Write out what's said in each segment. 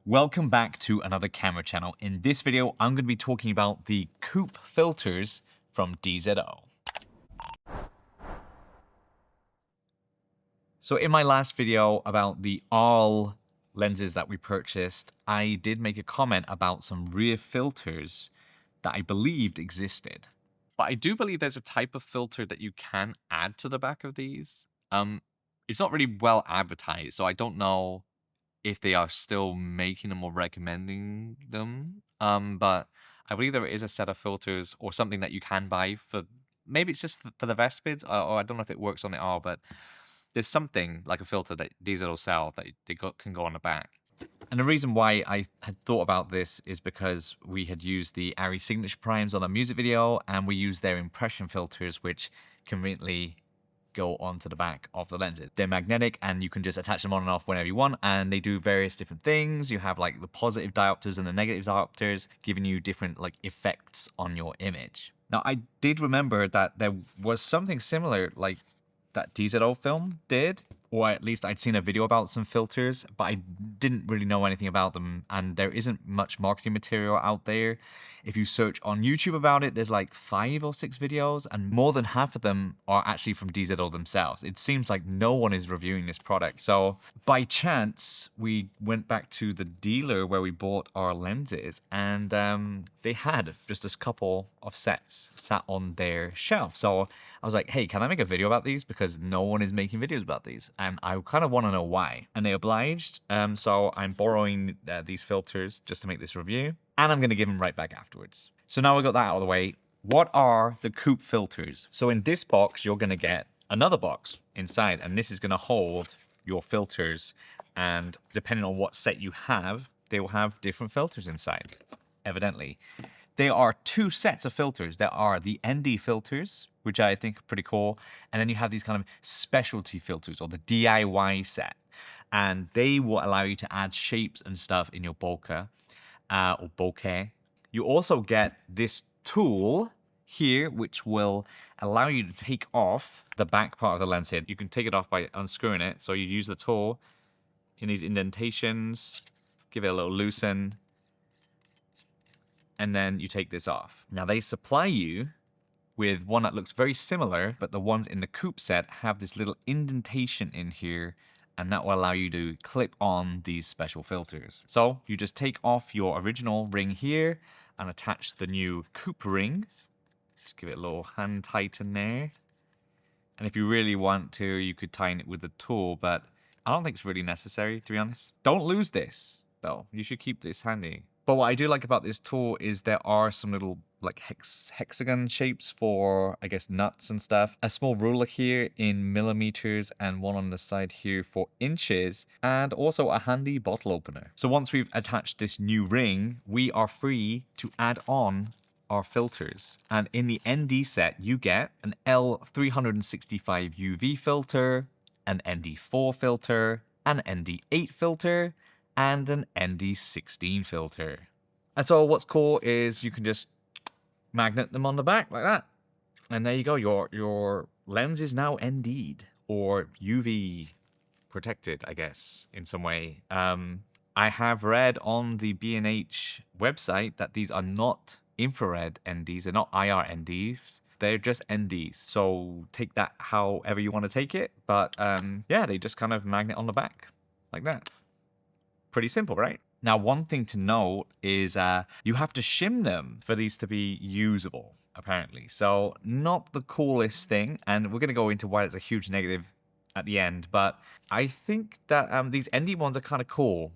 Welcome back to another camera channel. In this video, I'm going to be talking about the Koop filters from DZO. So in my last video about the Arles lenses that we purchased, I did make a comment about some rear filters that I believed existed. But I do believe there's a type of filter that you can add to the back of these. It's not really well advertised, so I don't know if they are still making them or recommending them. But I believe there is a set of filters or something that you can buy for, maybe it's just for the Vespids, or I don't know if it works on it all, but there's something like a filter that DZO sell that can go on the back. And the reason why I had thought about this is because we had used the Arri signature primes on a music video, and we used their impression filters, which conveniently go onto the back of the lenses. They're magnetic and you can just attach them on and off whenever you want, and they do various different things. You have like the positive diopters and the negative diopters giving you different like effects on your image. Now I did remember that there was something similar like that DZOFILM did, or at least I'd seen a video about some filters, but I didn't really know anything about them, and there isn't much marketing material out there. If you search on YouTube about it, there's like 5 or 6 videos, and more than half of them are actually from DZO themselves. It seems like no one is reviewing this product. So by chance, we went back to the dealer where we bought our lenses, and they had just a couple of sets sat on their shelf. So I was like, hey, can I make a video about these? Because no one is making videos about these, and I kind of want to know why. And they obliged, so I'm borrowing these filters just to make this review, and I'm going to give them right back afterwards. So now we got that out of the way, what are the Koop filters? So in this box, you're going to get another box inside, and this is going to hold your filters, and depending on what set you have, they will have different filters inside, evidently. There are 2 sets of filters. There are the ND filters, which I think are pretty cool, and then you have these kind of specialty filters, or the DIY set, and they will allow you to add shapes and stuff in your bokeh, or bokeh. You also get this tool here, which will allow you to take off the back part of the lens head. You can take it off by unscrewing it, so you use the tool in these indentations, give it a little loosen, and then you take this off. Now they supply you with one that looks very similar, but the ones in the Koop set have this little indentation in here, and that will allow you to clip on these special filters. So you just take off your original ring here and attach the new Koop ring. Just give it a little hand tighten there. And if you really want to, you could tighten it with the tool, but I don't think it's really necessary, to be honest. Don't lose this, though. You should keep this handy. But what I do like about this tool is there are some little like hexagon shapes for, I guess, nuts and stuff. A small ruler here in millimeters and one on the side here for inches, and also a handy bottle opener. So once we've attached this new ring, we are free to add on our filters. And in the ND set, you get an L365 UV filter, an ND4 filter, an ND8 filter, and an ND16 filter. And so what's cool is you can just magnet them on the back like that. And there you go, your lens is now ND'd, or UV protected, I guess, in some way. I have read on the B&H website that these are not infrared NDs, they're not IR NDs. They're just NDs. So take that however you want to take it. But yeah, they just kind of magnet on the back like that. Pretty simple, right? Now, one thing to note is you have to shim them for these to be usable, apparently. So not the coolest thing, and we're going to go into why it's a huge negative at the end, but I think that these ND ones are kind of cool.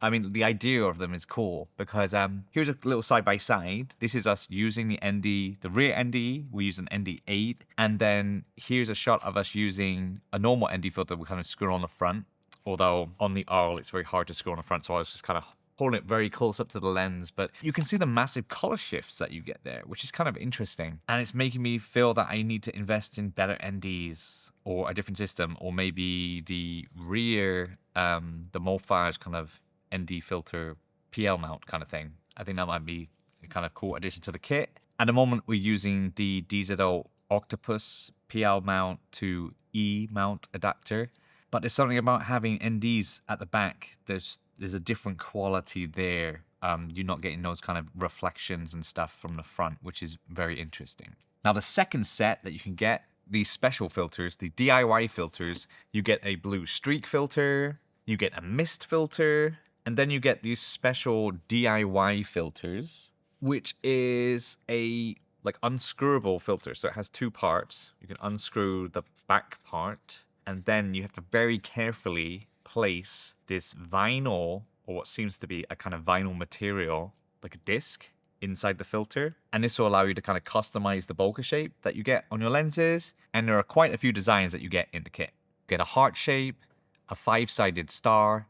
I mean, the idea of them is cool, because here's a little side-by-side. This is us using the ND, the rear ND. We use an ND8, and then here's a shot of us using a normal ND filter we kind of screw on the front. Although on the Arles, it's very hard to screw on the front, so I was just kind of holding it very close up to the lens. But you can see the massive color shifts that you get there, which is kind of interesting. And it's making me feel that I need to invest in better NDs or a different system, or maybe the rear, the Montage kind of ND filter PL mount kind of thing. I think that might be a kind of cool addition to the kit. At the moment, we're using the DZO Octopus PL mount to E mount adapter. But there's something about having NDs at the back. There's there's a different quality there. You're not getting those kind of reflections and stuff from the front, which is very interesting. Now, the second set that you can get, these special filters, the DIY filters, you get a blue streak filter, you get a mist filter, and then you get these special DIY filters, which is a like unscrewable filter. So it has two parts. You can unscrew the back part, and then you have to very carefully place this vinyl, or what seems to be a kind of vinyl material, like a disc, inside the filter. And this will allow you to kind of customize the bokeh shape that you get on your lenses. And there are quite a few designs that you get in the kit. You get a heart shape, a 5-sided star,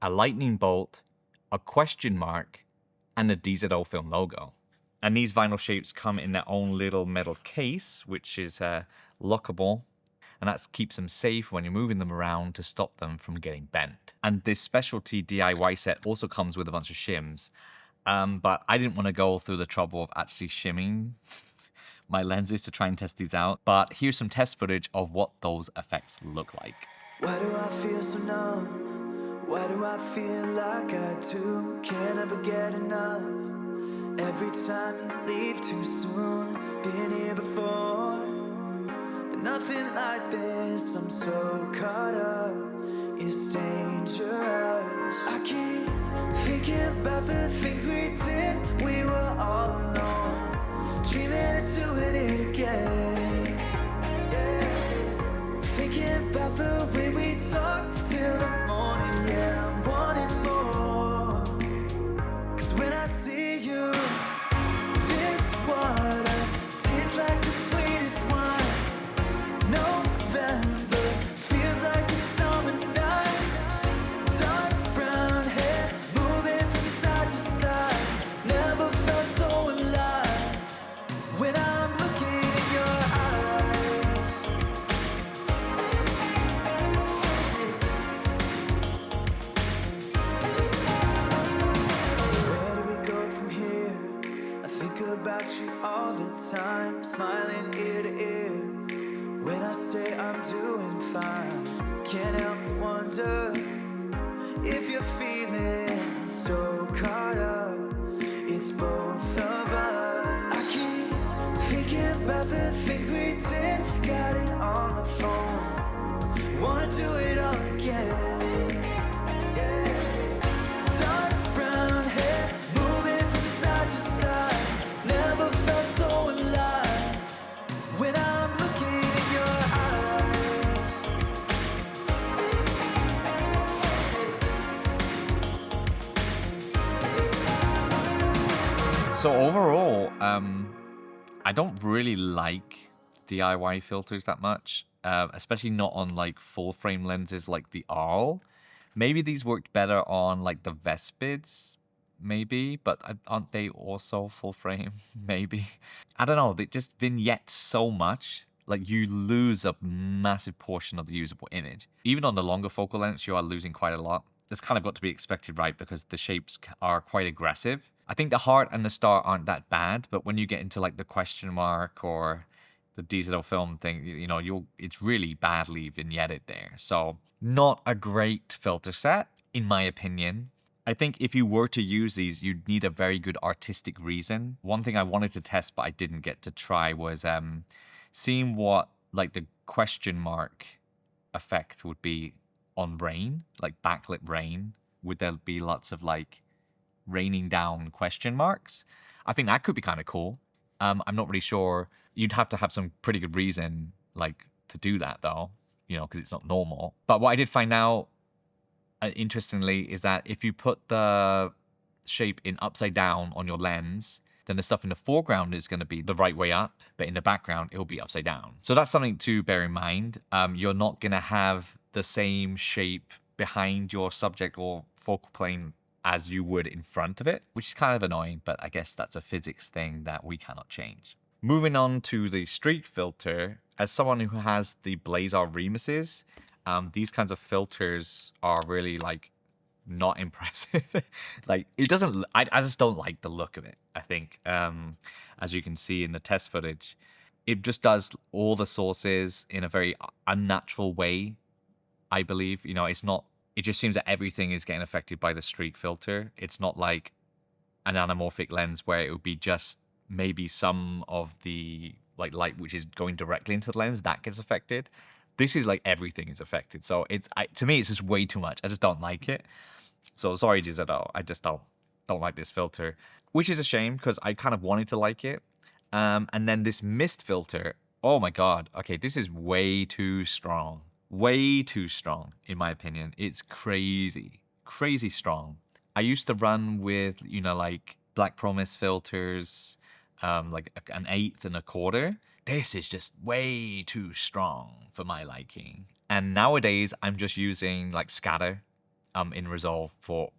a lightning bolt, a question mark, and a DZOFILM logo. And these vinyl shapes come in their own little metal case, which is lockable. And that keeps them safe when you're moving them around to stop them from getting bent. And this specialty DIY set also comes with a bunch of shims. But I didn't want to go through the trouble of actually shimming my lenses to try and test these out. But here's some test footage of what those effects look like. Why do I feel so numb? Why do I feel like I do? Can't ever get enough. Every time you leave too soon. Been here before, but nothing like this. I'm so caught up, it's dangerous. I keep thinking about the things we did. We were all alone, dreaming of doing it again. Yeah. Thinking about the way we talk till the morning. Yeah, I'm wanting more. 'Cause when I see you, this water tastes like the sweetest wine. November feels like a summer night. Dark brown hair moving from side to side. Never felt so alive when I'm looking in your eyes. Where do we go from here? I think about you all the time, smiling ear to ear. When I say I'm doing fine, can't help but wonder if you're feeling so caught up. It's both of us. I keep thinking about the things we did. Got it on my phone, wanna do it all again. Yeah. Dark brown hair moving from side to side. Never felt so alive when I'm looking in your eyes. So overall, I don't really like DIY filters that much, especially not on like full frame lenses like the Arles. Maybe these worked better on like the Vespids, maybe, but aren't they also full frame? Maybe. I don't know, they just vignette so much. Like you lose a massive portion of the usable image. Even on the longer focal lengths, you are losing quite a lot. It's kind of got to be expected, right? Because the shapes are quite aggressive. I think the heart and the star aren't that bad, but when you get into like the question mark or the DZOFILM thing, you know, it's really badly vignetted there. So not a great filter set, in my opinion. I think if you were to use these, you'd need a very good artistic reason. One thing I wanted to test, but I didn't get to try was seeing what like the question mark effect would be on rain, like backlit rain. Would there be lots of like raining down question marks? I think that could be kind of cool. I'm not really sure. You'd have to have some pretty good reason like to do that though, you know, because it's not normal. But what I did find out, interestingly, is that if you put the shape in upside down on your lens, then the stuff in the foreground is going to be the right way up, but in the background, it'll be upside down. So that's something to bear in mind. You're not going to have the same shape behind your subject or focal plane as you would in front of it, which is kind of annoying, but I guess that's a physics thing that we cannot change. Moving on to the streak filter, as someone who has the Blazar Remuses, these kinds of filters are really like not impressive. Like it doesn't, I just don't like the look of it. I think, as you can see in the test footage, it just does all the sources in a very unnatural way. I believe, you know, it's it just seems that everything is getting affected by the streak filter. It's not like an anamorphic lens where it would be just maybe some of the like light which is going directly into the lens that gets affected. This is like everything is affected. So to me, it's just way too much. I just don't like it. So sorry, DZO. I just don't like this filter, which is a shame because I kind of wanted to like it. And then this mist filter. Oh my God. Okay, this is way too strong. Way too strong, in my opinion. It's crazy, crazy strong. I used to run with, you know, like Black Promise filters, like an 1/8 and a 1/4. This is just way too strong for my liking. And nowadays, I'm just using like scatter in Resolve for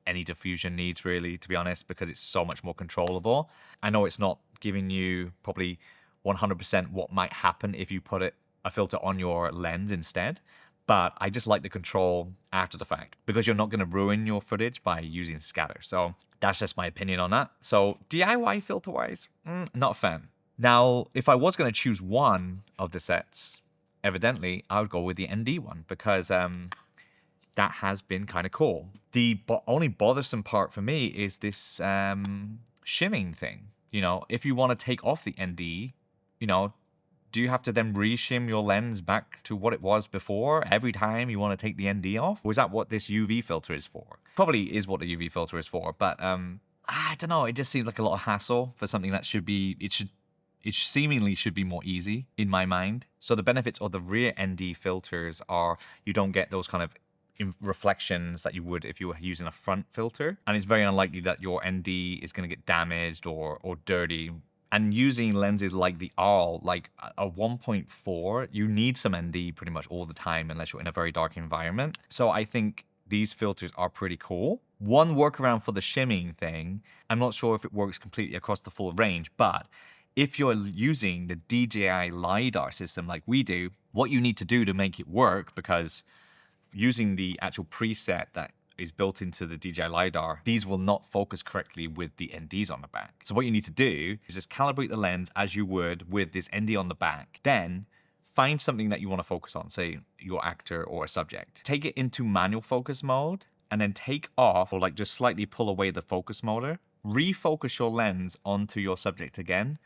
any diffusion needs, really, to be honest, because it's so much more controllable. I know it's not giving you probably 100% what might happen if you put a filter on your lens instead, but I just like the control after the fact because you're not going to ruin your footage by using scatter. So that's just my opinion on that. So DIY filter wise, not a fan. Now, if I was going to choose one of the sets, evidently I would go with the ND one because that has been kind of cool. The only bothersome part for me is this shimming thing. You know, if you want to take off the ND, you know, do you have to then reshim your lens back to what it was before every time you want to take the ND off? Or is that what this UV filter is for? Probably is what the UV filter is for, but I don't know. It just seems like a lot of hassle for something that should be, it seemingly should be more easy in my mind. So the benefits of the rear ND filters are you don't get those kind of reflections that you would if you were using a front filter. And it's very unlikely that your ND is going to get damaged or dirty. And using lenses like the Arles, like a 1.4, you need some ND pretty much all the time unless you're in a very dark environment. So I think these filters are pretty cool. One workaround for the shimming thing, I'm not sure if it works completely across the full range, but if you're using the DJI LiDAR system like we do, what you need to do to make it work, because using the actual preset that is built into the DJI LiDAR, these will not focus correctly with the NDs on the back. So what you need to do is just calibrate the lens as you would with this ND on the back. Then find something that you want to focus on, say your actor or a subject. Take it into manual focus mode and then take off or like just slightly pull away the focus motor. Refocus your lens onto your subject again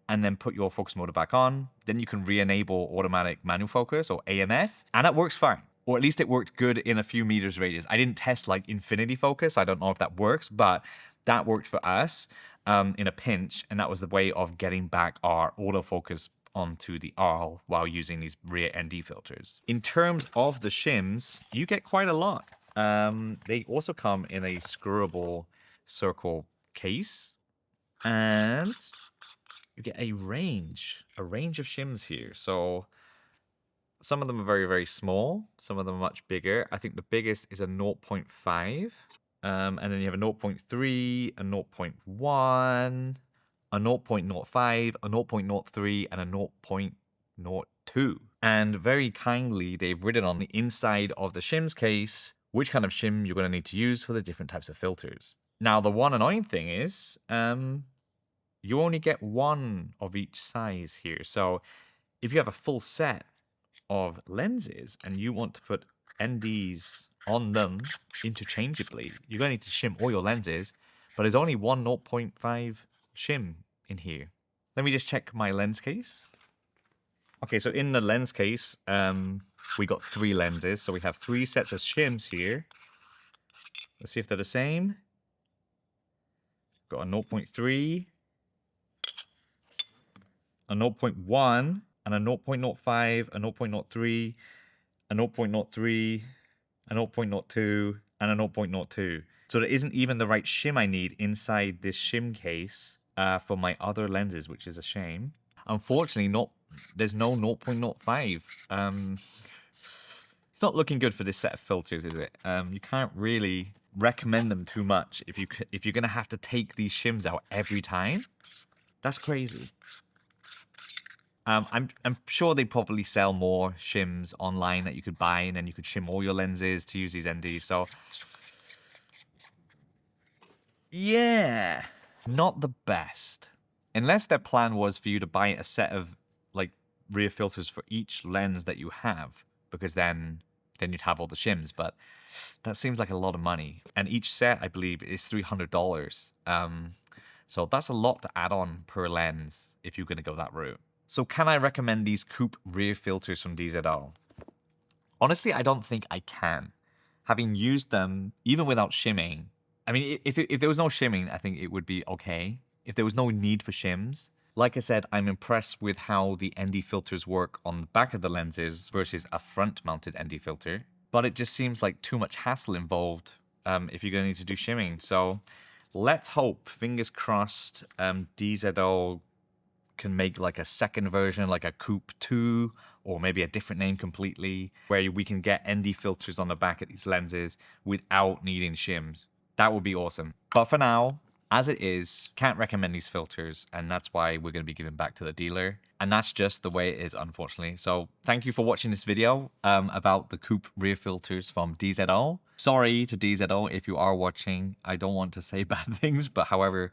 and then put your focus motor back on. Then you can re-enable automatic manual focus or AMF and it works fine. Or at least it worked good in a few meters radius. I didn't test like infinity focus. I don't know if that works, but that worked for us in a pinch. And that was the way of getting back our autofocus onto the Arles while using these rear ND filters. In terms of the shims, you get quite a lot. They also come in a screwable circle case. And you get a range of shims here. So some of them are very, very small. Some of them are much bigger. I think the biggest is a 0.5. And then you have a 0.3, a 0.1, a 0.05, a 0.03, and a 0.02. And very kindly, they've written on the inside of the shims case which kind of shim you're going to need to use for the different types of filters. Now, the one annoying thing is you only get one of each size here. So if you have a full set of lenses and you want to put NDs on them interchangeably, you're going to need to shim all your lenses, but there's only one 0.5 shim in here. Let me just check my lens case. Okay, so in the lens case, we got 3 lenses, so we have 3 sets of shims here. Let's see if they're the same. Got a 0.3, a 0.1, and a 0.05, a 0.03, a 0.03, a 0.02, and a 0.02. So there isn't even the right shim I need inside this shim case for my other lenses, which is a shame. Unfortunately, there's no 0.05. It's not looking good for this set of filters, is it? You can't really recommend them too much if you're gonna have to take these shims out every time. That's crazy. I'm sure they probably sell more shims online that you could buy, and then you could shim all your lenses to use these NDs. So, yeah, not the best. Unless their plan was for you to buy a set of like rear filters for each lens that you have, because then then you'd have all the shims, but that seems like a lot of money. And each set, I believe, is $300. So that's a lot to add on per lens if you're going to go that route. So can I recommend these Koop rear filters from DZO? Honestly, I don't think I can. Having used them, even without shimming, I mean, if there was no shimming, I think it would be okay. If there was no need for shims, like I said, I'm impressed with how the ND filters work on the back of the lenses versus a front-mounted ND filter. But it just seems like too much hassle involved if you're going to need to do shimming. So let's hope, fingers crossed, DZO can make like a second version, like a Koop 2, or maybe a different name completely, where we can get ND filters on the back of these lenses without needing shims. That would be awesome. But for now, as it is, can't recommend these filters, and that's why we're going to be giving back to the dealer. And that's just the way it is, unfortunately. So thank you for watching this video about the Koop rear filters from DZO. Sorry to DZO if you are watching. I don't want to say bad things, but however,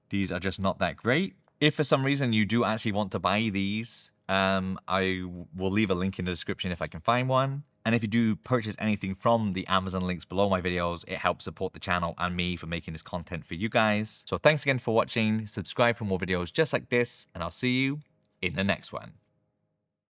these are just not that great. If for some reason you do actually want to buy these, I will leave a link in the description if I can find one. And if you do purchase anything from the Amazon links below my videos, it helps support the channel and me for making this content for you guys. So thanks again for watching. Subscribe for more videos just like this, and I'll see you in the next one.